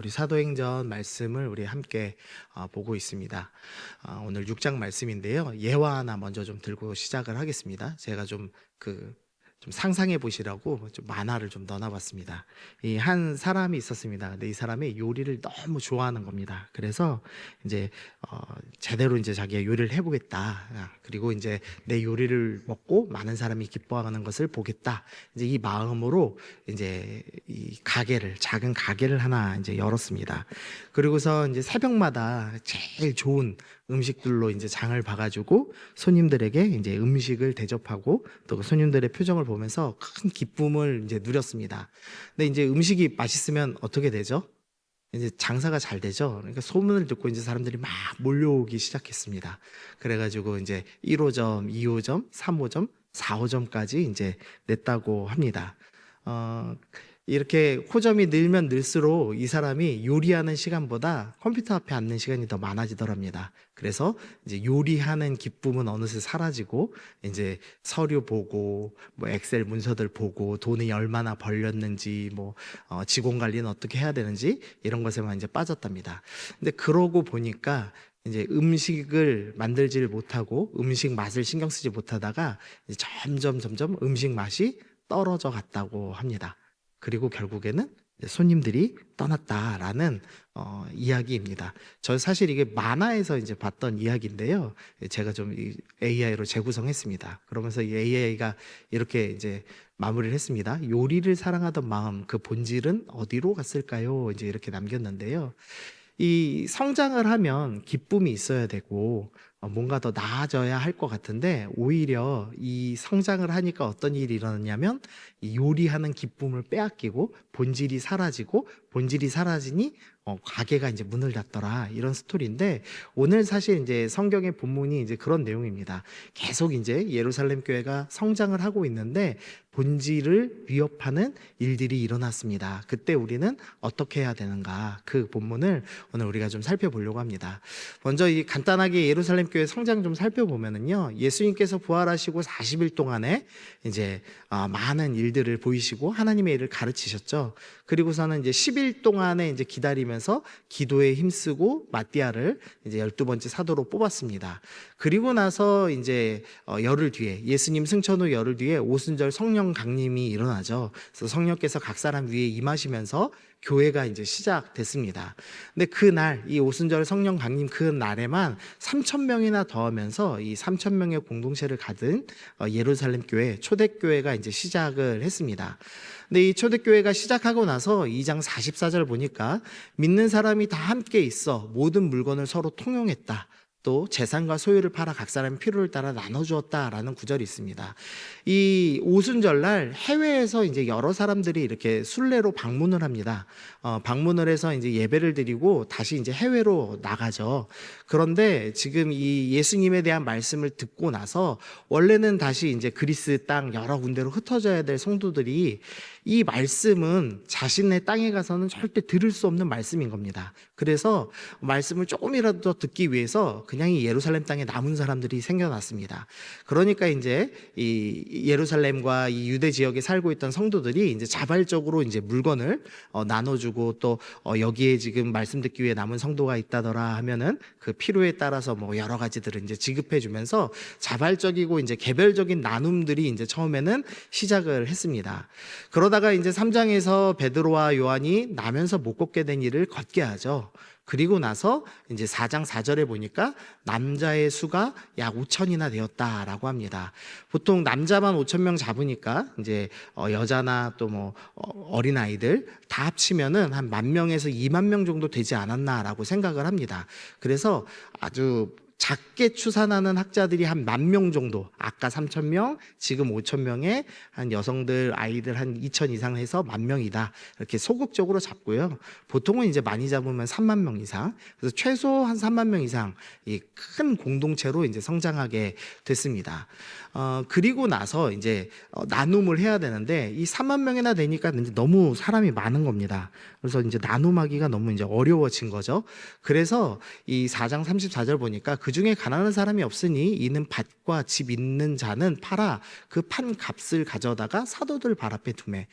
우리 사도행전 말씀을 우리 함께 보고 있습니다. 오늘 6장 말씀인데요. 예화 하나 먼저 좀 들고 시작을 하겠습니다. 제가 좀 상상해 보시라고 좀 만화를 좀 넣어봤습니다. 이 한 사람이 있었습니다. 근데 이 사람이 요리를 너무 좋아하는 겁니다. 그래서 이제 제대로 이제 자기가 요리를 해보겠다. 그리고 이제 내 요리를 먹고 많은 사람이 기뻐하는 것을 보겠다. 이제 이 마음으로 이제 이 작은 가게를 하나 이제 열었습니다. 그리고서 이제 새벽마다 제일 좋은 음식들로 이제 장을 봐가지고 손님들에게 이제 음식을 대접하고 또 그 손님들의 표정을 보면서 큰 기쁨을 이제 누렸습니다. 근데 이제 음식이 맛있으면 어떻게 되죠? 이제 장사가 잘 되죠. 그러니까 소문을 듣고 이제 사람들이 막 몰려오기 시작했습니다. 그래가지고 이제 1호점, 2호점, 3호점, 4호점까지 이제 냈다고 합니다. 어, 이렇게 호점이 늘면 늘수록 이 사람이 요리하는 시간보다 컴퓨터 앞에 앉는 시간이 더 많아지더랍니다. 그래서 이제 요리하는 기쁨은 어느새 사라지고 이제 서류 보고 뭐 엑셀 문서들 보고 돈이 얼마나 벌렸는지 뭐 직원 관리는 어떻게 해야 되는지 이런 것에만 이제 빠졌답니다. 근데 그러고 보니까 이제 음식을 만들지를 못하고 음식 맛을 신경 쓰지 못하다가 이제 점점 음식 맛이 떨어져 갔다고 합니다. 그리고 결국에는 손님들이 떠났다라는 이야기입니다. 저 사실 이게 만화에서 이제 봤던 이야기인데요. 제가 좀 AI로 재구성했습니다. 그러면서 이 AI가 이렇게 이제 마무리를 했습니다. 요리를 사랑하던 마음, 그 본질은 어디로 갔을까요? 이제 이렇게 남겼는데요. 이 성장을 하면 기쁨이 있어야 되고 뭔가 더 나아져야 할 것 같은데 오히려 이 성장을 하니까 어떤 일이 일어났냐면 이 요리하는 기쁨을 빼앗기고 본질이 사라지니 가게가 이제 문을 닫더라 이런 스토리인데 오늘 사실 이제 성경의 본문이 이제 그런 내용입니다. 계속 이제 예루살렘 교회가 성장을 하고 있는데 본질을 위협하는 일들이 일어났습니다. 그때 우리는 어떻게 해야 되는가? 그 본문을 오늘 우리가 좀 살펴보려고 합니다. 먼저 이 간단하게 예루살렘 교회 성장 좀 살펴보면은요. 예수님께서 부활하시고 40일 동안에 이제 많은 일들을 보이시고 하나님의 일을 가르치셨죠. 그리고서는 이제 10일 동안에 이제 기다리면서 기도에 힘쓰고 마띠아를 이제 12번째 사도로 뽑았습니다. 그리고 나서 이제 열흘 뒤에 예수님 승천 후 열흘 뒤에 오순절 성령 강림이 일어나죠. 그래서 성령께서 각 사람 위에 임하시면서 교회가 이제 시작됐습니다. 근데 그날 이 오순절 성령 강림 그 날에만 3천 명이나 더하면서 이 3천 명의 공동체를 가진 예루살렘 교회 초대교회가 이제 시작을 했습니다. 근데 이 초대교회가 시작하고 나서 2장 44절 보니까 믿는 사람이 다 함께 있어 모든 물건을 서로 통용했다. 또 재산과 소유를 팔아 각 사람의 필요를 따라 나눠주었다라는 구절이 있습니다. 이 오순절날 해외에서 이제 여러 사람들이 이렇게 순례로 방문을 합니다. 방문을 해서 이제 예배를 드리고 다시 이제 해외로 나가죠. 그런데 지금 이 예수님에 대한 말씀을 듣고 나서 원래는 다시 이제 그리스 땅 여러 군데로 흩어져야 될 성도들이 이 말씀은 자신의 땅에 가서는 절대 들을 수 없는 말씀인 겁니다. 그래서 말씀을 조금이라도 더 듣기 위해서 그냥 이 예루살렘 땅에 남은 사람들이 생겨났습니다. 그러니까 이제 이 예루살렘과 이 유대 지역에 살고 있던 성도들이 이제 자발적으로 이제 물건을 나눠주고 또 여기에 지금 말씀 듣기 위해 남은 성도가 있다더라 하면은 그 필요에 따라서 뭐 여러 가지들을 이제 지급해주면서 자발적이고 이제 개별적인 나눔들이 이제 처음에는 시작을 했습니다. 그러다가 이제 3장에서 베드로와 요한이 나면서 못 걷게 된 일을 걷게 하죠. 그리고 나서 이제 4장 4절에 보니까 남자의 수가 약 5천이나 되었다라고 합니다. 보통 남자만 5천 명 잡으니까 이제 여자나 또 뭐 어린 아이들 다 합치면은 한 10,000명에서 20,000명 정도 되지 않았나라고 생각을 합니다. 그래서 아주 작게 추산하는 학자들이 한 10,000명 정도, 아까 3,000명, 지금 5,000명에 한 여성들, 아이들 한 2,000 이상 해서 10,000명이다. 이렇게 소극적으로 잡고요. 보통은 이제 많이 잡으면 3만 명 이상. 그래서 최소 한 3만 명 이상 이 큰 공동체로 이제 성장하게 됐습니다. 그리고 나서 이제 나눔을 해야 되는데 이 3만 명이나 되니까 이제 너무 사람이 많은 겁니다. 그래서 이제 나눔하기가 너무 이제 어려워진 거죠. 그래서 이 4장 34절 보니까 그 중에 가난한 사람이 없으니 이는 밭과 집 있는 자는 팔아 그 판 값을 가져다가 사도들 발 앞에 두매.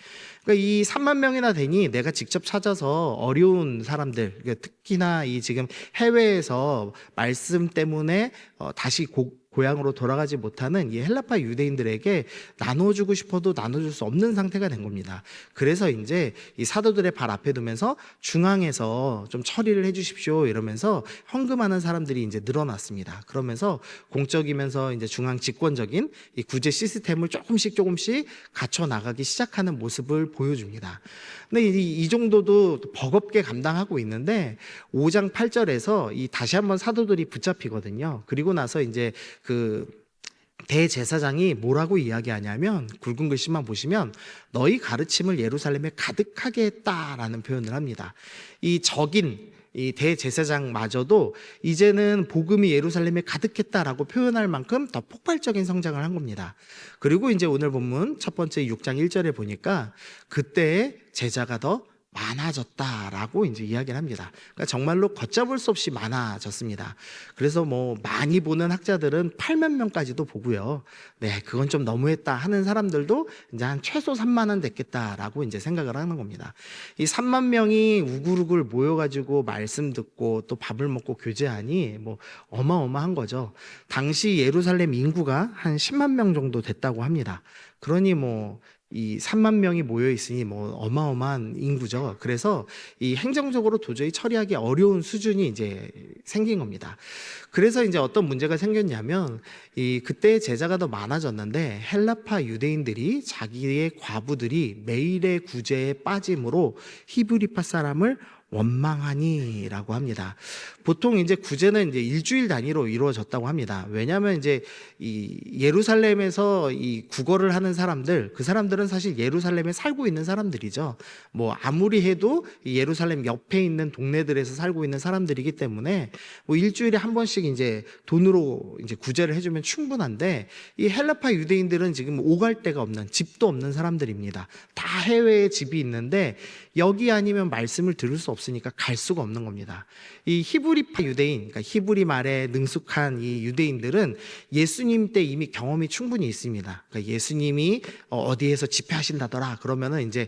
그러니까 이 3만 명이나 되니 내가 직접 찾아서 어려운 사람들, 그러니까 특히나 이 지금 해외에서 말씀 때문에 다시 고향으로 돌아가지 못하는 이 헬라파 유대인들에게 나눠주고 싶어도 나눠줄 수 없는 상태가 된 겁니다. 그래서 이제 이 사도들의 발 앞에 두면서 중앙에서 좀 처리를 해주십시오 이러면서 헌금하는 사람들이 이제 늘어났습니다. 그러면서 공적이면서 이제 중앙 집권적인 이 구제 시스템을 조금씩 갖춰 나가기 시작하는 모습을 보여줍니다. 근데 이 정도도 버겁게 감당하고 있는데 5장 8절에서 이 다시 한번 사도들이 붙잡히거든요. 그리고 나서 이제 그 대제사장이 뭐라고 이야기하냐면 굵은 글씨만 보시면 너희 가르침을 예루살렘에 가득하게 했다라는 표현을 합니다. 이 적인 이 대제사장마저도 이제는 복음이 예루살렘에 가득했다라고 표현할 만큼 더 폭발적인 성장을 한 겁니다. 그리고 이제 오늘 본문 첫 번째 6장 1절에 보니까 그때 제자가 더 많아졌다라고 이제 이야기를 합니다. 그러니까 정말로 걷잡을 수 없이 많아졌습니다. 그래서 뭐 많이 보는 학자들은 8만 명까지도 보고요. 네, 그건 좀 너무했다 하는 사람들도 이제 한 최소 3만은 됐겠다라고 이제 생각을 하는 겁니다. 이 3만 명이 우글우글 모여가지고 말씀 듣고 또 밥을 먹고 교제하니 뭐 어마어마한 거죠. 당시 예루살렘 인구가 한 10만 명 정도 됐다고 합니다. 그러니 뭐 이 3만 명이 모여 있으니 뭐 어마어마한 인구죠. 그래서 이 행정적으로 도저히 처리하기 어려운 수준이 이제 생긴 겁니다. 그래서 이제 어떤 문제가 생겼냐면 이 그때 제자가 더 많아졌는데 헬라파 유대인들이 자기의 과부들이 매일의 구제에 빠짐으로 히브리파 사람을 원망하니라고 합니다. 보통 이제 구제는 이제 일주일 단위로 이루어졌다고 합니다. 왜냐하면 이제 이 예루살렘에서 이 국어를 하는 사람들, 그 사람들은 사실 예루살렘에 살고 있는 사람들이죠. 뭐 아무리 해도 이 예루살렘 옆에 있는 동네들에서 살고 있는 사람들이기 때문에 뭐 일주일에 한 번씩 이제 돈으로 이제 구제를 해주면 충분한데 이 헬라파 유대인들은 지금 오갈 데가 없는 집도 없는 사람들입니다. 다 해외에 집이 있는데 여기 아니면 말씀을 들을 수 없으니까 갈 수가 없는 겁니다. 이 히브리파 유대인, 그러니까 히브리 말에 능숙한 이 유대인들은 예수님 때 이미 경험이 충분히 있습니다. 그러니까 예수님이 어디에서 집회하신다더라 그러면은 이제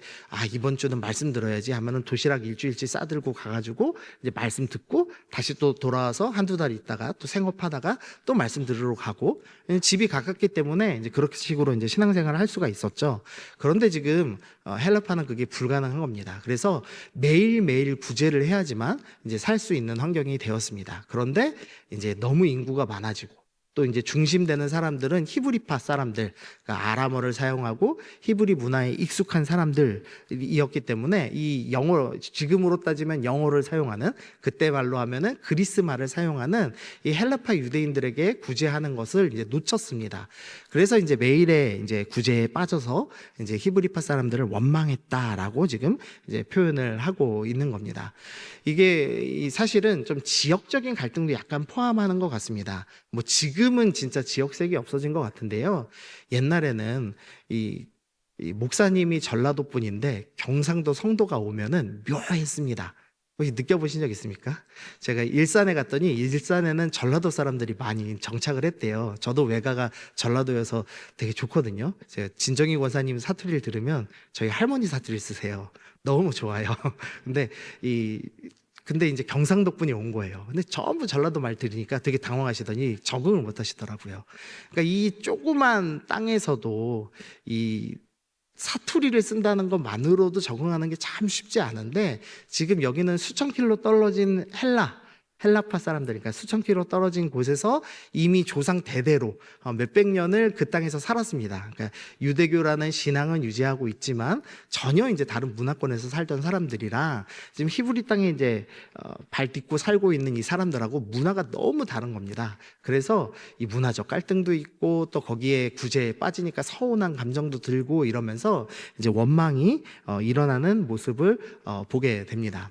이번 주는 말씀 들어야지 하면은 도시락 일주일치 싸들고 가가지고 이제 말씀 듣고 다시 또 돌아와서 한두 달 있다가 또 생업하다가 또 말씀 들으러 가고 집이 가깝기 때문에 이제 그렇게 식으로 이제 신앙생활을 할 수가 있었죠. 그런데 지금 헬라파는 그게 불가능한 겁니다. 그래서 매일매일 구제를 해야지만 이제 살 수 있는 환경이 되었습니다. 그런데 이제 너무 인구가 많아지고 또 이제 중심되는 사람들은 히브리파 사람들, 그러니까 아람어를 사용하고 히브리 문화에 익숙한 사람들이었기 때문에 이 영어, 지금으로 따지면 영어를 사용하는, 그때 말로 하면은 그리스 말을 사용하는 이 헬라파 유대인들에게 구제하는 것을 이제 놓쳤습니다. 그래서 이제 매일의 이제 구제에 빠져서 이제 히브리파 사람들을 원망했다라고 지금 이제 표현을 하고 있는 겁니다. 이게 사실은 좀 지역적인 갈등도 약간 포함하는 것 같습니다. 뭐 지금은 진짜 지역색이 없어진 것 같은데요. 옛날에는 이 목사님이 전라도 분인데 경상도 성도가 오면은 묘했습니다. 혹시 느껴보신 적 있습니까? 제가 일산에 갔더니 일산에는 전라도 사람들이 많이 정착을 했대요. 저도 외가가 전라도여서 되게 좋거든요. 제가 진정희 권사님 사투리를 들으면 저희 할머니 사투리 쓰세요. 너무 좋아요. 근데 이제 경상도 분이 온 거예요. 근데 전부 전라도 말 들으니까 되게 당황하시더니 적응을 못 하시더라고요. 그러니까 이 조그만 땅에서도 이 사투리를 쓴다는 것만으로도 적응하는 게 참 쉽지 않은데 지금 여기는 수천 킬로 떨어진 헬라파 사람들, 그러니까 수천 킬로 떨어진 곳에서 이미 조상 대대로 몇백 년을 그 땅에서 살았습니다. 그러니까 유대교라는 신앙은 유지하고 있지만 전혀 이제 다른 문화권에서 살던 사람들이랑 지금 히브리 땅에 이제 발 딛고 살고 있는 이 사람들하고 문화가 너무 다른 겁니다. 그래서 이 문화적 갈등도 있고 또 거기에 구제에 빠지니까 서운한 감정도 들고 이러면서 이제 원망이 일어나는 모습을 보게 됩니다.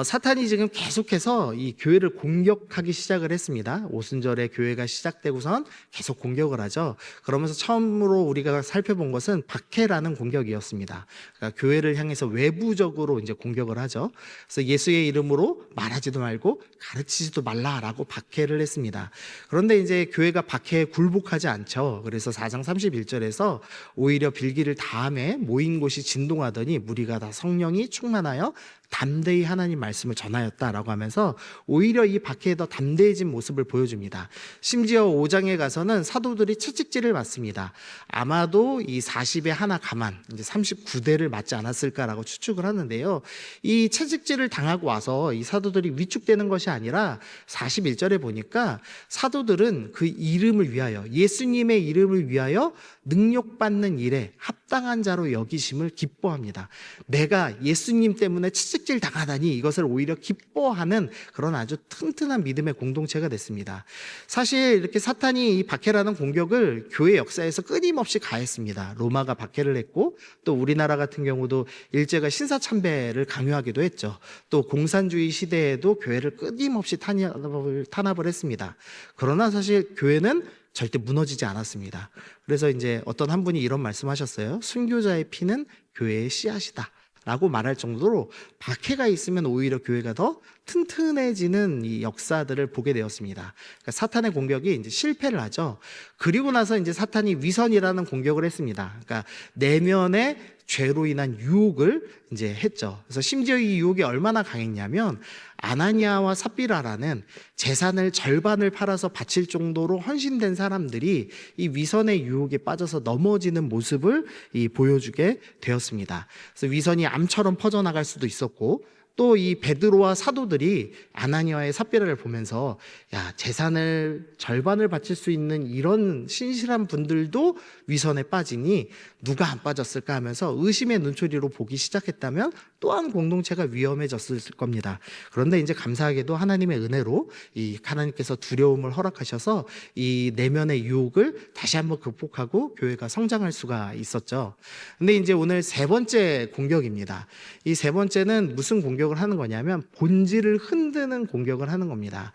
사탄이 지금 계속해서 이 교회를 공격하기 시작을 했습니다. 오순절에 교회가 시작되고선 계속 공격을 하죠. 그러면서 처음으로 우리가 살펴본 것은 박해라는 공격이었습니다. 그러니까 교회를 향해서 외부적으로 이제 공격을 하죠. 그래서 예수의 이름으로 말하지도 말고 가르치지도 말라라고 박해를 했습니다. 그런데 이제 교회가 박해에 굴복하지 않죠. 그래서 4장 31절에서 오히려 빌기를 다음에 모인 곳이 진동하더니 무리가 다 성령이 충만하여 담대히 하나님 말씀을 전하였다라고 하면서 오히려 이 박해에 더 담대해진 모습을 보여줍니다. 심지어 5장에 가서는 사도들이 채찍질을 맞습니다. 아마도 이 40에 하나 가만 이제 39대를 맞지 않았을까라고 추측을 하는데요. 이 채찍질을 당하고 와서 이 사도들이 위축되는 것이 아니라 41절에 보니까 사도들은 그 이름을 위하여, 예수님의 이름을 위하여 능력받는 일에 합당한 자로 여기심을 기뻐합니다. 내가 예수님 때문에 채찍질 당하다니 이것을 오히려 기뻐하는 그런 아주 튼튼한 믿음의 공동체가 됐습니다. 사실 이렇게 사탄이 이 박해라는 공격을 교회 역사에서 끊임없이 가했습니다. 로마가 박해를 했고, 또 우리나라 같은 경우도 일제가 신사참배를 강요하기도 했죠. 또 공산주의 시대에도 교회를 끊임없이 탄압을 했습니다. 그러나 사실 교회는 절대 무너지지 않았습니다. 그래서 이제 어떤 한 분이 이런 말씀하셨어요. 순교자의 피는 교회의 씨앗이다 라고 말할 정도로 박해가 있으면 오히려 교회가 더 튼튼해지는 이 역사들을 보게 되었습니다. 그러니까 사탄의 공격이 이제 실패를 하죠. 그리고 나서 이제 사탄이 위선이라는 공격을 했습니다. 그러니까 내면의 죄로 인한 유혹을 이제 했죠. 그래서 심지어 이 유혹이 얼마나 강했냐면 아나니아와 삽비라라는 재산을 절반을 팔아서 바칠 정도로 헌신된 사람들이 이 위선의 유혹에 빠져서 넘어지는 모습을 보여주게 되었습니다. 그래서 위선이 암처럼 퍼져나갈 수도 있었고, 또 이 베드로와 사도들이 아나니아의 삽비라를 보면서 야, 재산을 절반을 바칠 수 있는 이런 신실한 분들도 위선에 빠지니 누가 안 빠졌을까 하면서 의심의 눈초리로 보기 시작했다면 또한 공동체가 위험해졌을 겁니다. 그런데 이제 감사하게도 하나님의 은혜로 이 하나님께서 두려움을 허락하셔서 이 내면의 유혹을 다시 한번 극복하고 교회가 성장할 수가 있었죠. 근데 이제 오늘 세 번째 공격입니다. 이 세 번째는 무슨 공격을 하는 거냐면 본질을 흔드는 공격을 하는 겁니다.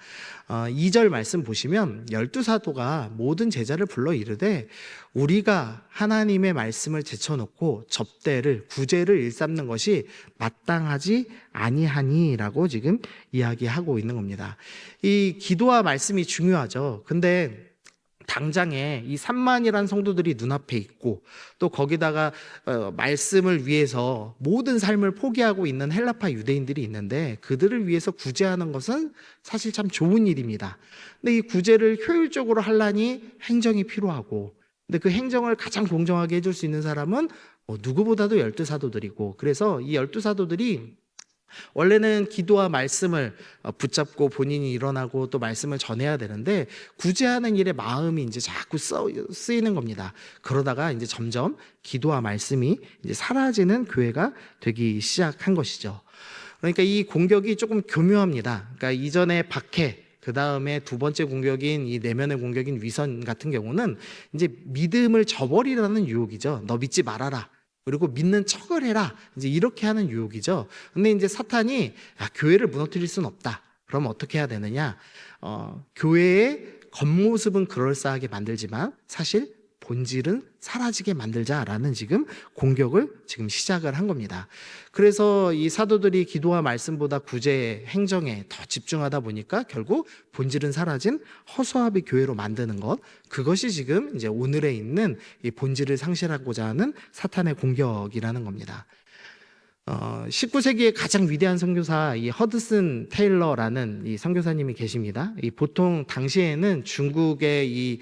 2절 말씀 보시면 12사도가 모든 제자를 불러 이르되 우리가 하나님의 말씀을 제쳐놓고 접대를 구제를 일삼는 것이 마땅하지 아니하니라고 지금 이야기하고 있는 겁니다. 이 기도와 말씀이 중요하죠. 근데 당장에 이 3만이라는 성도들이 눈앞에 있고, 또 거기다가 말씀을 위해서 모든 삶을 포기하고 있는 헬라파 유대인들이 있는데 그들을 위해서 구제하는 것은 사실 참 좋은 일입니다. 근데 이 구제를 효율적으로 하려니 행정이 필요하고, 근데 그 행정을 가장 공정하게 해줄 수 있는 사람은 누구보다도 12사도들이고, 그래서 이 12사도들이 원래는 기도와 말씀을 붙잡고 본인이 일어나고 또 말씀을 전해야 되는데 구제하는 일에 마음이 이제 자꾸 쓰이는 겁니다. 그러다가 이제 점점 기도와 말씀이 이제 사라지는 교회가 되기 시작한 것이죠. 그러니까 이 공격이 조금 교묘합니다. 그러니까 이전에 박해, 그 다음에 두 번째 공격인 이 내면의 공격인 위선 같은 경우는 이제 믿음을 저버리라는 유혹이죠. 너 믿지 말아라. 그리고 믿는 척을 해라. 이제 이렇게 하는 유혹이죠. 근데 이제 사탄이 교회를 무너뜨릴 수는 없다. 그럼 어떻게 해야 되느냐? 교회의 겉모습은 그럴싸하게 만들지만 사실 본질은 사라지게 만들자라는 지금 공격을 지금 시작을 한 겁니다. 그래서 이 사도들이 기도와 말씀보다 구제, 행정에 더 집중하다 보니까 결국 본질은 사라진 허수아비 교회로 만드는 것, 그것이 지금 이제 오늘에 있는 이 본질을 상실하고자 하는 사탄의 공격이라는 겁니다. 19세기의 가장 위대한 선교사 이 허드슨 테일러라는 이 선교사님이 계십니다. 이 보통 당시에는 중국의 이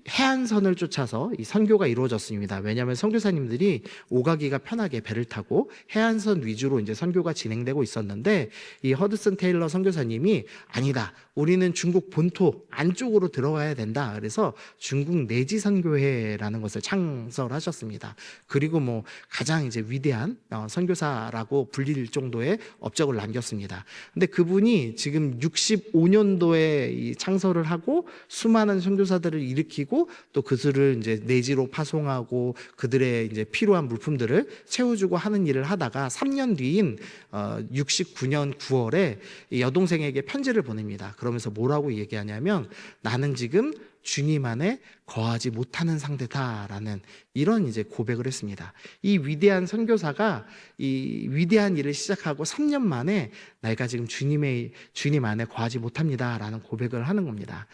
해안선을 쫓아서 이 선교가 이루어졌습니다. 왜냐하면 선교사님들이 오가기가 편하게 배를 타고 해안선 위주로 이제 선교가 진행되고 있었는데 이 허드슨 테일러 선교사님이 아니다. 우리는 중국 본토 안쪽으로 들어가야 된다. 그래서 중국 내지 선교회라는 것을 창설하셨습니다. 그리고 뭐 가장 이제 위대한 선교사라고 불릴 정도의 업적을 남겼습니다. 근데 그분이 지금 65년도에 이 창설을 하고 수많은 선교사 선교사들을 일으키고 또 그들을 이제 내지로 파송하고 그들의 이제 필요한 물품들을 채워주고 하는 일을 하다가 3년 뒤인 69년 9월에 여동생에게 편지를 보냅니다. 그러면서 뭐라고 얘기하냐면 나는 지금 주님 안에 거하지 못하는 상태다라는 이런 이제 고백을 했습니다. 이 위대한 선교사가 이 위대한 일을 시작하고 3년 만에 내가 지금 주님 안에 거하지 못합니다라는 고백을 하는 겁니다.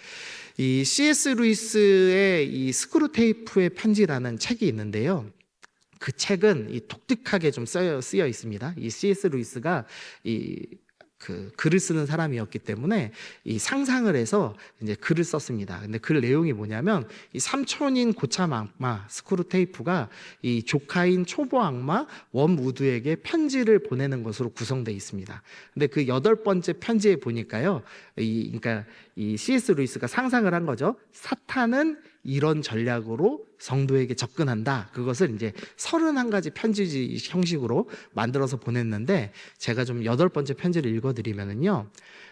이 C.S. 루이스의 이 스크루테이프의 편지라는 책이 있는데요. 그 책은 이 독특하게 좀 쓰여 있습니다. 이 C.S. 루이스가 글을 쓰는 사람이었기 때문에 이 상상을 해서 이제 글을 썼습니다. 근데 그 내용이 뭐냐면 이 삼촌인 고참 악마 스크루테이프가 이 조카인 초보 악마 웜우드에게 편지를 보내는 것으로 구성되어 있습니다. 근데 그 8번째 편지에 보니까요, 그러니까 이 C.S. 루이스가 상상을 한 거죠. 사탄은 이런 전략으로 성도에게 접근한다. 그것을 이제 31가지 편지 형식으로 만들어서 보냈는데 제가 좀 8번째 편지를 읽어드리면은요.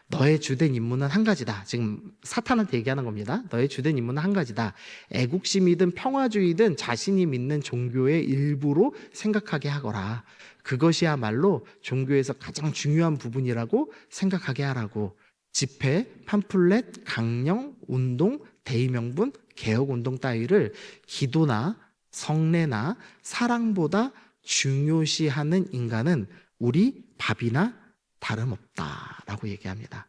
너의 주된 임무는 한 가지다. 지금 사탄한테 얘기하는 겁니다. 너의 주된 임무는 한 가지다. 애국심이든 평화주의든 자신이 믿는 종교의 일부로 생각하게 하거라. 그것이야말로 종교에서 가장 중요한 부분이라고 생각하게 하라고. 집회, 팜플렛, 강령, 운동, 대의명분, 개혁운동 따위를 기도나 성례나 사랑보다 중요시하는 인간은 우리 밥이나 다름없다라고 얘기합니다.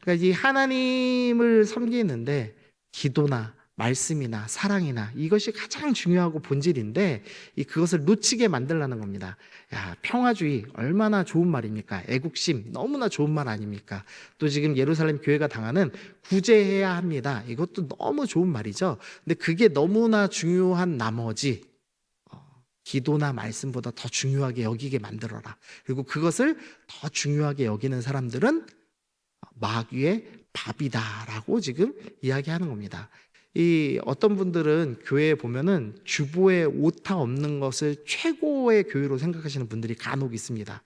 그러니까 이 하나님을 섬기는데 기도나 말씀이나 사랑이나 이것이 가장 중요하고 본질인데 그것을 놓치게 만들라는 겁니다. 야, 평화주의 얼마나 좋은 말입니까? 애국심 너무나 좋은 말 아닙니까? 또 지금 예루살렘 교회가 당하는 구제해야 합니다. 이것도 너무 좋은 말이죠. 근데 그게 너무나 중요한 나머지 기도나 말씀보다 더 중요하게 여기게 만들어라. 그리고 그것을 더 중요하게 여기는 사람들은 마귀의 밥이다라고 지금 이야기하는 겁니다. 어떤 분들은 교회에 보면은 주보에 오타 없는 것을 최고의 교회로 생각하시는 분들이 간혹 있습니다.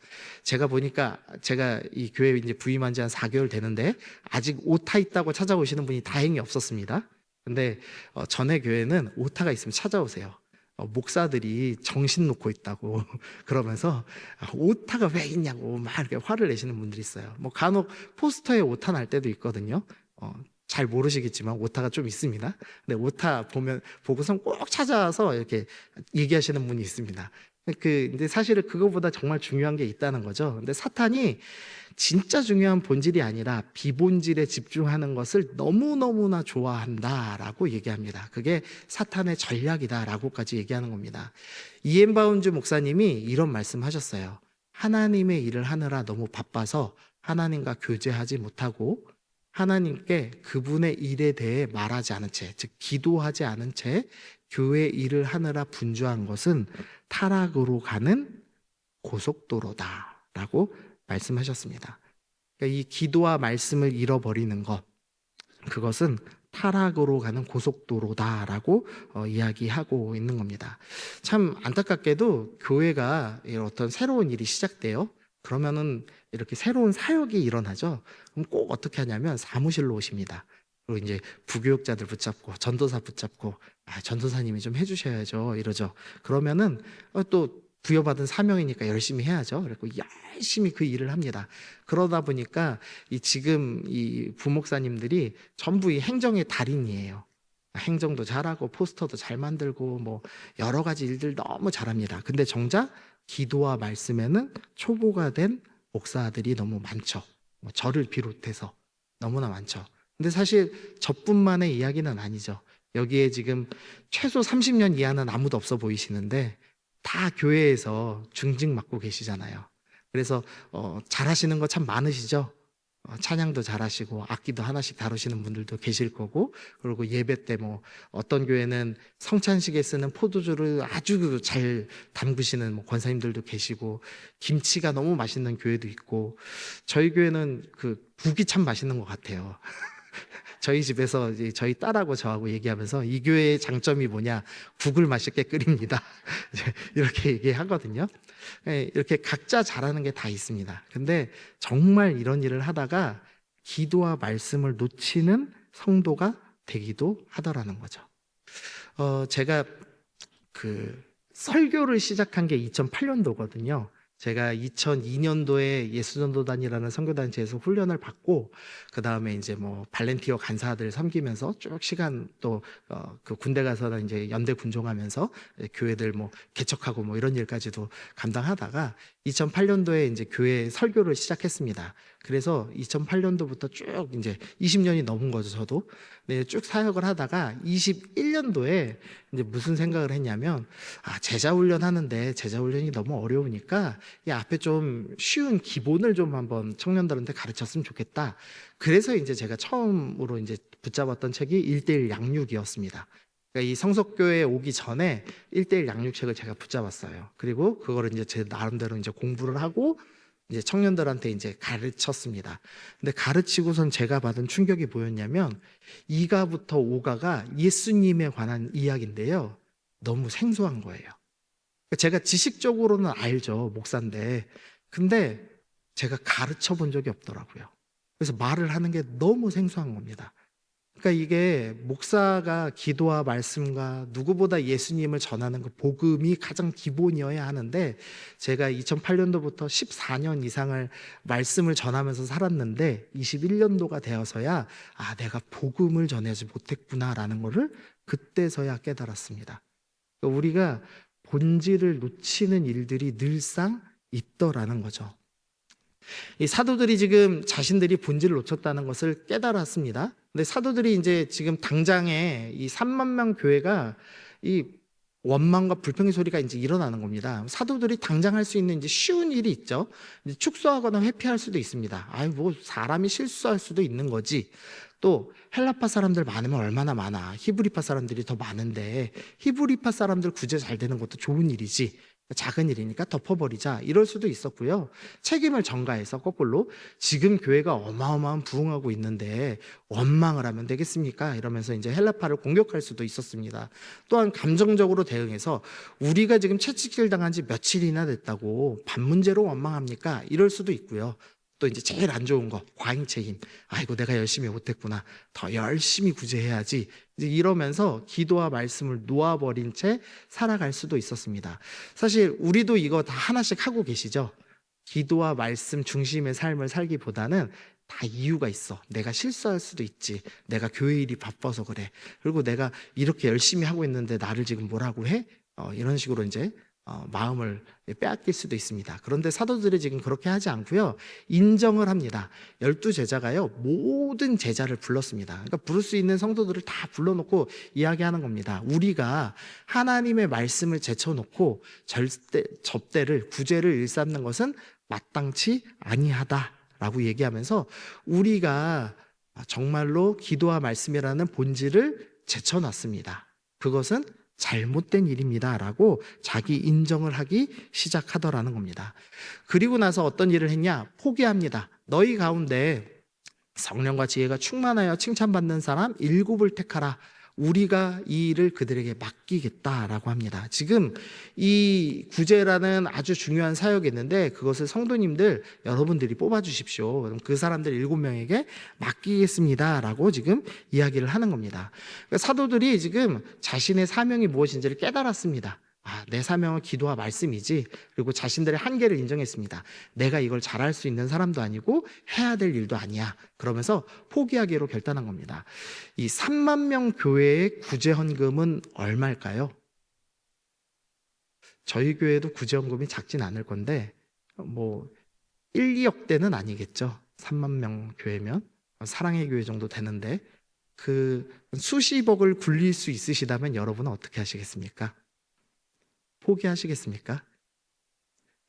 제가 보니까 제가 이 교회에 이제 부임한 지 한 4개월 되는데 아직 오타 있다고 찾아오시는 분이 다행히 없었습니다. 근데 전에 교회는 오타가 있으면 찾아오세요. 목사들이 정신 놓고 있다고 그러면서 오타가 왜 있냐고 막 이렇게 화를 내시는 분들이 있어요. 뭐 간혹 포스터에 오타 날 때도 있거든요. 잘 모르시겠지만 오타가 좀 있습니다. 근데 오타 보고선 꼭 찾아와서 이렇게 얘기하시는 분이 있습니다. 근데 사실은 그거보다 정말 중요한 게 있다는 거죠. 근데 사탄이 진짜 중요한 본질이 아니라 비본질에 집중하는 것을 너무너무나 좋아한다라고 얘기합니다. 그게 사탄의 전략이다라고까지 얘기하는 겁니다. 이엔 바운즈 목사님이 이런 말씀하셨어요. 하나님의 일을 하느라 너무 바빠서 하나님과 교제하지 못하고 하나님께 그분의 일에 대해 말하지 않은 채, 즉 기도하지 않은 채 교회 일을 하느라 분주한 것은 타락으로 가는 고속도로다라고 말씀하셨습니다. 그러니까 이 기도와 말씀을 잃어버리는 것, 그것은 타락으로 가는 고속도로다라고 이야기하고 있는 겁니다. 참 안타깝게도 교회가 어떤 새로운 일이 시작돼요. 그러면은 이렇게 새로운 사역이 일어나죠. 그럼 꼭 어떻게 하냐면 사무실로 오십니다. 그리고 이제 부교육자들 붙잡고 전도사 붙잡고 전도사님이 좀 해주셔야죠 이러죠. 그러면은 또 부여받은 사명이니까 열심히 해야죠. 그리고 열심히 그 일을 합니다. 그러다 보니까 지금 이 부목사님들이 전부 이 행정의 달인이에요. 행정도 잘하고 포스터도 잘 만들고 뭐 여러 가지 일들 너무 잘합니다. 근데 정작 기도와 말씀에는 초보가 된 목사들이 너무 많죠. 저를 비롯해서 너무나 많죠. 근데 사실 저뿐만의 이야기는 아니죠. 여기에 지금 최소 30년 이하는 아무도 없어 보이시는데 다 교회에서 중직 맡고 계시잖아요. 그래서 잘하시는 거 참 많으시죠. 찬양도 잘하시고 악기도 하나씩 다루시는 분들도 계실 거고, 그리고 예배 때 뭐 어떤 교회는 성찬식에 쓰는 포도주를 아주 잘 담그시는 뭐 권사님들도 계시고, 김치가 너무 맛있는 교회도 있고, 저희 교회는 그 국이 참 맛있는 것 같아요. 저희 집에서 이제 저희 딸하고 저하고 얘기하면서 이 교회의 장점이 뭐냐, 국을 맛있게 끓입니다. 이렇게 얘기하거든요. 이렇게 각자 잘하는 게 다 있습니다. 근데 정말 이런 일을 하다가 기도와 말씀을 놓치는 성도가 되기도 하더라는 거죠. 제가 그 설교를 시작한 게 2008년도거든요. 제가 2002년도에 예수전도단이라는 선교단체에서 훈련을 받고 그 다음에 이제 뭐 발렌티어 간사들 섬기면서 쭉 시간 또 그 군대 가서는 이제 연대 군종하면서 교회들 뭐 개척하고 뭐 이런 일까지도 감당하다가 2008년도에 이제 교회 설교를 시작했습니다. 그래서 2008년도부터 쭉 이제 20년이 넘은 거죠, 저도. 네, 쭉 사역을 하다가 21년도에 이제 무슨 생각을 했냐면, 제자 훈련 하는데 제자 훈련이 너무 어려우니까 이 앞에 좀 쉬운 기본을 좀 한번 청년들한테 가르쳤으면 좋겠다. 그래서 이제 제가 처음으로 이제 붙잡았던 책이 1:1 양육이었습니다. 그러니까 이 성석교회에 오기 전에 1:1 양육책을 제가 붙잡았어요. 그리고 그거를 이제 제 나름대로 이제 공부를 하고 이제 청년들한테 이제 가르쳤습니다. 근데 가르치고선 제가 받은 충격이 뭐였냐면 2가부터 5가가 예수님에 관한 이야기인데요. 너무 생소한 거예요. 제가 지식적으로는 알죠. 목사인데. 근데 제가 가르쳐 본 적이 없더라고요. 그래서 말을 하는 게 너무 생소한 겁니다. 그러니까 이게 목사가 기도와 말씀과 누구보다 예수님을 전하는 그 복음이 가장 기본이어야 하는데 제가 2008년도부터 14년 이상을 말씀을 전하면서 살았는데 21년도가 되어서야 내가 복음을 전하지 못했구나라는 것을 그때서야 깨달았습니다. 그러니까 우리가 본질을 놓치는 일들이 늘상 있더라는 거죠. 이 사도들이 지금 자신들이 본질을 놓쳤다는 것을 깨달았습니다. 근데 사도들이 이제 지금 당장에 이 3만 명 교회가 이 원망과 불평의 소리가 이제 일어나는 겁니다. 사도들이 당장 할 수 있는 이제 쉬운 일이 있죠. 이제 축소하거나 회피할 수도 있습니다. 뭐 사람이 실수할 수도 있는 거지. 또 헬라파 사람들 많으면 얼마나 많아. 히브리파 사람들이 더 많은데 히브리파 사람들 구제 잘 되는 것도 좋은 일이지. 작은 일이니까 덮어버리자 이럴 수도 있었고요. 책임을 전가해서 거꾸로 지금 교회가 어마어마한 부흥하고 있는데 원망을 하면 되겠습니까? 이러면서 이제 헬라파를 공격할 수도 있었습니다. 또한 감정적으로 대응해서 우리가 지금 채찍질 당한 지 며칠이나 됐다고 반문제로 원망합니까? 이럴 수도 있고요. 또 이제 제일 안 좋은 거 과잉 책임. 아이고 내가 열심히 못했구나. 더 열심히 구제해야지. 이제 이러면서 기도와 말씀을 놓아버린 채 살아갈 수도 있었습니다. 사실 우리도 이거 다 하나씩 하고 계시죠. 기도와 말씀 중심의 삶을 살기보다는 다 이유가 있어. 내가 실수할 수도 있지. 내가 교회 일이 바빠서 그래. 그리고 내가 이렇게 열심히 하고 있는데 나를 지금 뭐라고 해? 이런 식으로 이제 마음을 빼앗길 수도 있습니다. 그런데 사도들이 지금 그렇게 하지 않고요. 인정을 합니다. 12제자가요. 모든 제자를 불렀습니다. 그러니까 부를 수 있는 성도들을 다 불러놓고 이야기하는 겁니다. 우리가 하나님의 말씀을 제쳐놓고 접대를 구제를 일삼는 것은 마땅치 아니하다라고 얘기하면서 우리가 정말로 기도와 말씀이라는 본질을 제쳐놨습니다. 그것은 잘못된 일입니다 라고 자기 인정을 하기 시작하더라는 겁니다. 그리고 나서 어떤 일을 했냐? 포기합니다. 너희 가운데 성령과 지혜가 충만하여 칭찬받는 사람 7을 택하라. 우리가 이 일을 그들에게 맡기겠다라고 합니다. 지금 이 구제라는 아주 중요한 사역이 있는데 그것을 성도님들 여러분들이 뽑아주십시오. 그럼 그 사람들 7명에게 맡기겠습니다라고 지금 이야기를 하는 겁니다. 그러니까 사도들이 지금 자신의 사명이 무엇인지를 깨달았습니다. 내 사명은 기도와 말씀이지. 그리고 자신들의 한계를 인정했습니다. 내가 이걸 잘할 수 있는 사람도 아니고 해야 될 일도 아니야. 그러면서 포기하기로 결단한 겁니다. 이 3만 명 교회의 구제헌금은 얼마일까요? 저희 교회도 구제헌금이 작진 않을 건데 뭐 1, 2억대는 아니겠죠. 3만 명 교회면 사랑의 교회 정도 되는데 그 수십억을 굴릴 수 있으시다면 여러분은 어떻게 하시겠습니까? 포기하시겠습니까?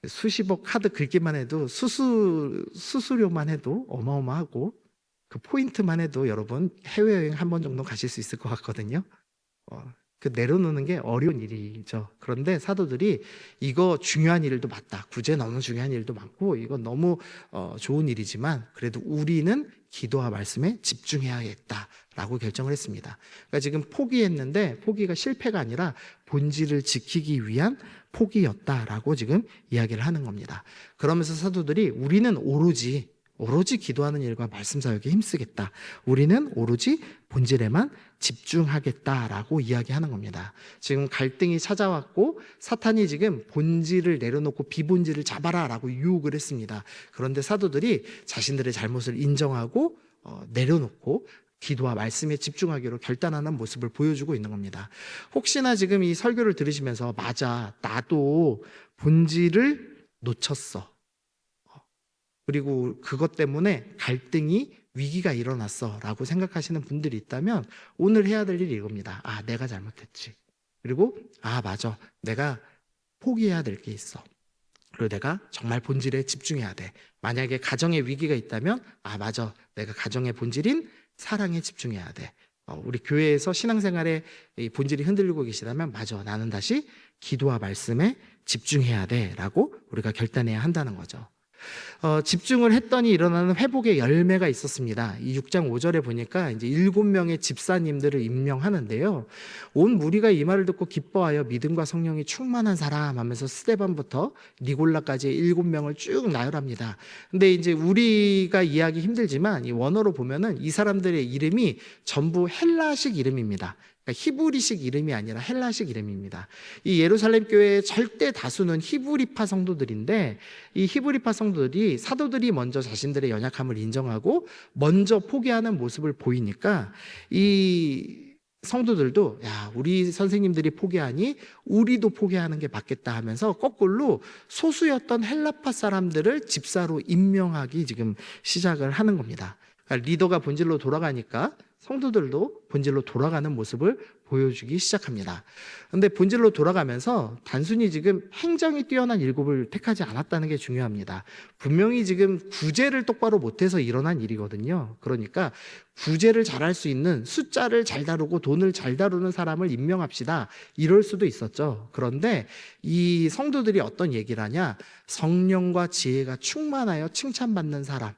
수십억 카드 긁기만 해도 수수료만 해도 어마어마하고 그 포인트만 해도 여러분 해외여행 한 번 정도 가실 수 있을 것 같거든요. 그 내려놓는 게 어려운 일이죠. 그런데 사도들이 이거 중요한 일도 맞다. 구제 너무 중요한 일도 많고 이건 너무 좋은 일이지만 그래도 우리는 기도와 말씀에 집중해야겠다라고 결정을 했습니다. 그러니까 지금 포기했는데 포기가 실패가 아니라 본질을 지키기 위한 포기였다라고 지금 이야기를 하는 겁니다. 그러면서 사도들이 우리는 오로지 오로지 기도하는 일과 말씀 사역에 힘쓰겠다. 우리는 오로지 본질에만 집중하겠다라고 이야기하는 겁니다. 지금 갈등이 찾아왔고 사탄이 지금 본질을 내려놓고 비본질을 잡아라라고 유혹을 했습니다. 그런데 사도들이 자신들의 잘못을 인정하고 내려놓고 기도와 말씀에 집중하기로 결단하는 모습을 보여주고 있는 겁니다. 혹시나 지금 이 설교를 들으시면서 맞아, 나도 본질을 놓쳤어. 그리고 그것 때문에 갈등이 위기가 일어났어 라고 생각하시는 분들이 있다면 오늘 해야 될 일이 이겁니다. 아, 내가 잘못했지. 그리고 맞아, 내가 포기해야 될 게 있어. 그리고 내가 정말 본질에 집중해야 돼. 만약에 가정에 위기가 있다면 맞아, 내가 가정의 본질인 사랑에 집중해야 돼. 우리 교회에서 신앙생활에 이 본질이 흔들리고 계시다면 맞아, 나는 다시 기도와 말씀에 집중해야 돼 라고 우리가 결단해야 한다는 거죠. 집중을 했더니 일어나는 회복의 열매가 있었습니다. 이 6장 5절에 보니까 이제 7명의 집사님들을 임명하는데요. 온 무리가 이 말을 듣고 기뻐하여 믿음과 성령이 충만한 사람 하면서 스데반부터 니골라까지 7명을 쭉 나열합니다. 근데 이제 우리가 이해하기 힘들지만 이 원어로 보면은 이 사람들의 이름이 전부 헬라식 이름입니다. 그러니까 히브리식 이름이 아니라 헬라식 이름입니다. 이 예루살렘 교회의 절대 다수는 히브리파 성도들인데 이 히브리파 성도들이 사도들이 먼저 자신들의 연약함을 인정하고 먼저 포기하는 모습을 보이니까 이 성도들도 우리 선생님들이 포기하니 우리도 포기하는 게 맞겠다 하면서 거꾸로 소수였던 헬라파 사람들을 집사로 임명하기 지금 시작을 하는 겁니다. 그러니까 리더가 본질로 돌아가니까 성도들도 본질로 돌아가는 모습을 보여주기 시작합니다. 그런데 본질로 돌아가면서 단순히 지금 행정이 뛰어난 일곱을 택하지 않았다는 게 중요합니다. 분명히 지금 구제를 똑바로 못해서 일어난 일이거든요. 그러니까 구제를 잘할 수 있는 숫자를 잘 다루고 돈을 잘 다루는 사람을 임명합시다. 이럴 수도 있었죠. 그런데 이 성도들이 어떤 얘기를 하냐? 성령과 지혜가 충만하여 칭찬받는 사람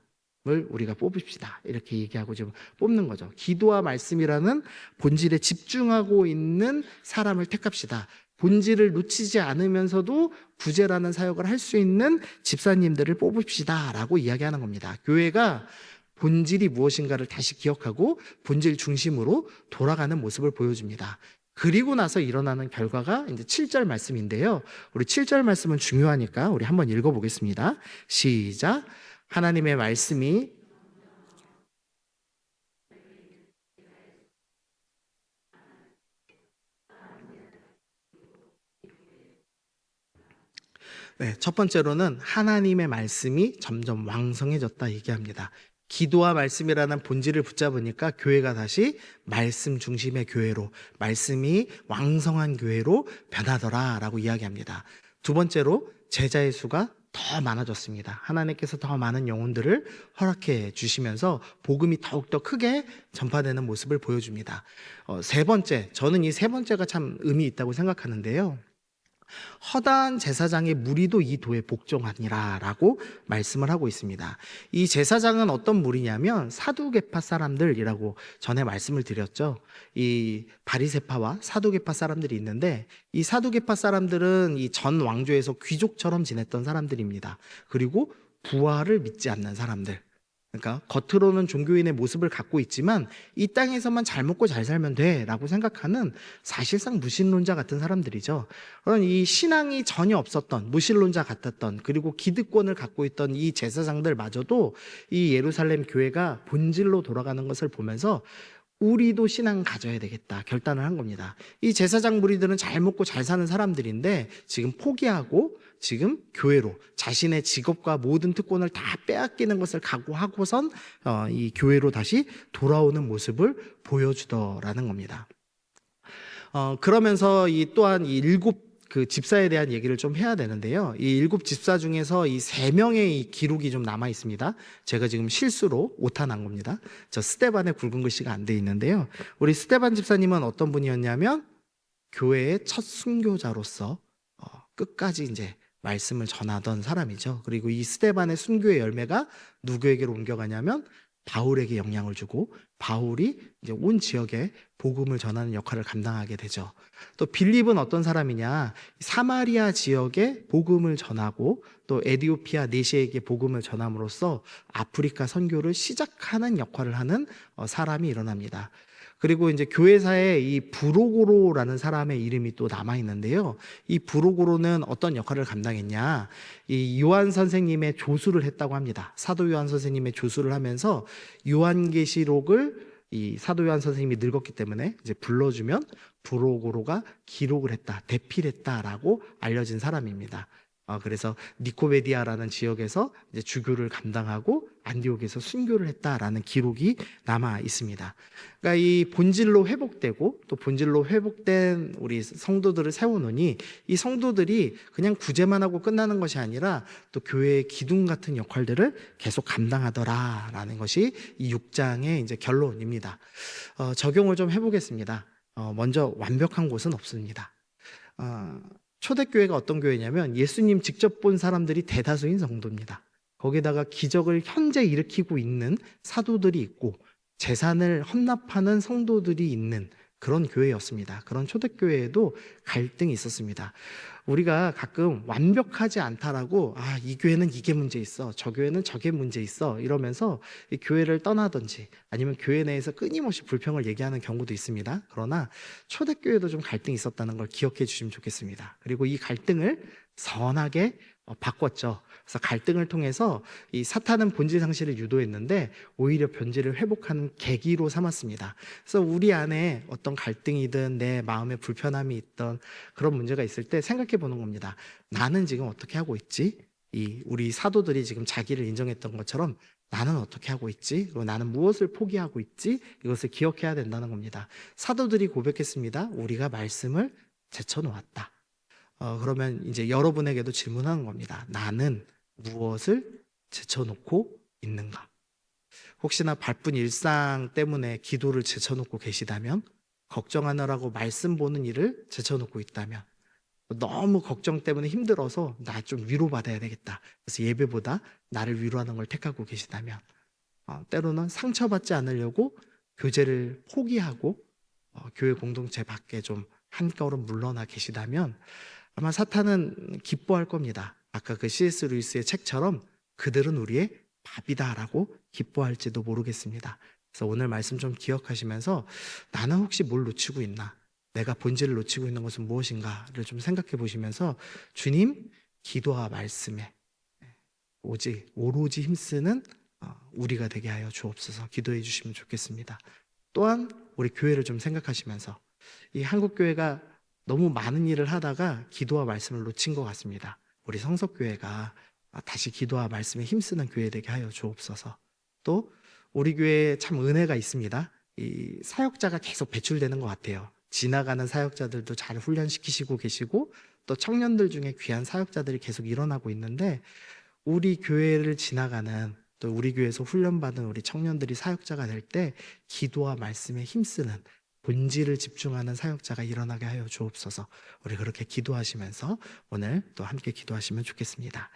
을 우리가 뽑읍시다. 이렇게 얘기하고 지금 뽑는 거죠. 기도와 말씀이라는 본질에 집중하고 있는 사람을 택합시다. 본질을 놓치지 않으면서도 구제라는 사역을 할 수 있는 집사님들을 뽑읍시다 라고 이야기하는 겁니다. 교회가 본질이 무엇인가를 다시 기억하고 본질 중심으로 돌아가는 모습을 보여줍니다. 그리고 나서 일어나는 결과가 이제 7절 말씀인데요. 우리 7절 말씀은 중요하니까 우리 한번 읽어보겠습니다. 시작. 하나님의 말씀이 첫 번째로는 하나님의 말씀이 점점 왕성해졌다 얘기합니다. 기도와 말씀이라는 본질을 붙잡으니까 교회가 다시 말씀 중심의 교회로, 말씀이 왕성한 교회로 변하더라라고 이야기합니다. 두 번째로 제자의 수가 더 많아졌습니다. 하나님께서 더 많은 영혼들을 허락해 주시면서 복음이 더욱더 크게 전파되는 모습을 보여줍니다. 세 번째, 저는 이 세 번째가 참 의미 있다고 생각하는데요. 허다한 제사장의 무리도 이 도에 복종하니라 라고 말씀을 하고 있습니다. 이 제사장은 어떤 무리냐면 사두개파 사람들이라고 전에 말씀을 드렸죠. 이 바리새파와 사두개파 사람들이 있는데 이 사두개파 사람들은 이 전 왕조에서 귀족처럼 지냈던 사람들입니다. 그리고 부활을 믿지 않는 사람들. 그러니까 겉으로는 종교인의 모습을 갖고 있지만 이 땅에서만 잘 먹고 잘 살면 돼라고 생각하는 사실상 무신론자 같은 사람들이죠. 그런 이 신앙이 전혀 없었던 무신론자 같았던 그리고 기득권을 갖고 있던 이 제사장들마저도 이 예루살렘 교회가 본질로 돌아가는 것을 보면서 우리도 신앙 가져야 되겠다 결단을 한 겁니다. 이 제사장 무리들은 잘 먹고 잘 사는 사람들인데 지금 포기하고 지금 교회로 자신의 직업과 모든 특권을 다 빼앗기는 것을 각오하고선 이 교회로 다시 돌아오는 모습을 보여주더라는 겁니다. 그러면서 이 또한 이 7 그 집사에 대한 얘기를 좀 해야 되는데요. 이 7 집사 중에서 이 3명의 이 기록이 좀 남아 있습니다. 제가 지금 실수로 오타 난 겁니다. 저 스데반의 굵은 글씨가 안 돼 있는데요. 우리 스데반 집사님은 어떤 분이었냐면 교회의 첫 순교자로서 끝까지 이제 말씀을 전하던 사람이죠. 그리고 이 스데반의 순교의 열매가 누구에게로 옮겨가냐면 바울에게 영향을 주고 바울이 이제 온 지역에 복음을 전하는 역할을 감당하게 되죠. 또 빌립은 어떤 사람이냐? 사마리아 지역에 복음을 전하고 또 에디오피아 내시에게 복음을 전함으로써 아프리카 선교를 시작하는 역할을 하는 사람이 일어납니다. 그리고 이제 교회사에 이 브로고로라는 사람의 이름이 또 남아 있는데요. 이 브로고로는 어떤 역할을 감당했냐? 이 요한 선생님의 조수를 했다고 합니다. 사도 요한 선생님의 조수를 하면서 요한계시록을 이 사도 요한 선생님이 늙었기 때문에 이제 불러주면 브로고로가 기록을 했다, 대필했다라고 알려진 사람입니다. 그래서 니코메디아라는 지역에서 이제 주교를 감당하고 안디옥에서 순교를 했다라는 기록이 남아 있습니다. 그러니까 이 본질로 회복되고 또 본질로 회복된 우리 성도들을 세워놓으니 이 성도들이 그냥 구제만 하고 끝나는 것이 아니라 또 교회의 기둥 같은 역할들을 계속 감당하더라라는 것이 이 6장의 이제 결론입니다. 적용을 좀 해보겠습니다. 먼저 완벽한 곳은 없습니다. 초대교회가 어떤 교회냐면 예수님 직접 본 사람들이 대다수인 성도입니다. 거기다가 기적을 현재 일으키고 있는 사도들이 있고 재산을 헌납하는 성도들이 있는 그런 교회였습니다. 그런 초대교회에도 갈등이 있었습니다. 우리가 가끔 완벽하지 않다라고 이 교회는 이게 문제 있어, 저 교회는 저게 문제 있어 이러면서 이 교회를 떠나든지 아니면 교회 내에서 끊임없이 불평을 얘기하는 경우도 있습니다. 그러나 초대교회도 좀 갈등이 있었다는 걸 기억해 주시면 좋겠습니다. 그리고 이 갈등을 선하게 바꿨죠. 그래서 갈등을 통해서 이 사탄은 본질 상실을 유도했는데 오히려 본질을 회복하는 계기로 삼았습니다. 그래서 우리 안에 어떤 갈등이든 내 마음에 불편함이 있던 그런 문제가 있을 때 생각해 보는 겁니다. 나는 지금 어떻게 하고 있지? 우리 사도들이 지금 자기를 인정했던 것처럼 나는 어떻게 하고 있지? 그리고 나는 무엇을 포기하고 있지? 이것을 기억해야 된다는 겁니다. 사도들이 고백했습니다. 우리가 말씀을 제쳐놓았다. 그러면 이제 여러분에게도 질문하는 겁니다. 나는 무엇을 제쳐놓고 있는가? 혹시나 바쁜 일상 때문에 기도를 제쳐놓고 계시다면, 걱정하느라고 말씀 보는 일을 제쳐놓고 있다면, 너무 걱정 때문에 힘들어서 나 좀 위로받아야 되겠다. 그래서 예배보다 나를 위로하는 걸 택하고 계시다면, 때로는 상처받지 않으려고 교제를 포기하고 교회 공동체 밖에 좀 한 걸음 물러나 계시다면 아마 사탄은 기뻐할 겁니다. 아까 그 C.S. 루이스의 책처럼 그들은 우리의 밥이다라고 기뻐할지도 모르겠습니다. 그래서 오늘 말씀 좀 기억하시면서 나는 혹시 뭘 놓치고 있나? 내가 본질을 놓치고 있는 것은 무엇인가를 좀 생각해 보시면서 주님, 기도와 말씀에 오로지 힘쓰는 우리가 되게 하여 주옵소서. 기도해 주시면 좋겠습니다. 또한 우리 교회를 좀 생각하시면서 이 한국교회가 너무 많은 일을 하다가 기도와 말씀을 놓친 것 같습니다. 우리 성석교회가 다시 기도와 말씀에 힘쓰는 교회 되게 하여 주옵소서. 또 우리 교회에 참 은혜가 있습니다. 이 사역자가 계속 배출되는 것 같아요. 지나가는 사역자들도 잘 훈련시키시고 계시고 또 청년들 중에 귀한 사역자들이 계속 일어나고 있는데 우리 교회를 지나가는 또 우리 교회에서 훈련받은 우리 청년들이 사역자가 될 때 기도와 말씀에 힘쓰는 본질을 집중하는 사역자가 일어나게 하여 주옵소서. 우리 그렇게 기도하시면서 오늘 또 함께 기도하시면 좋겠습니다.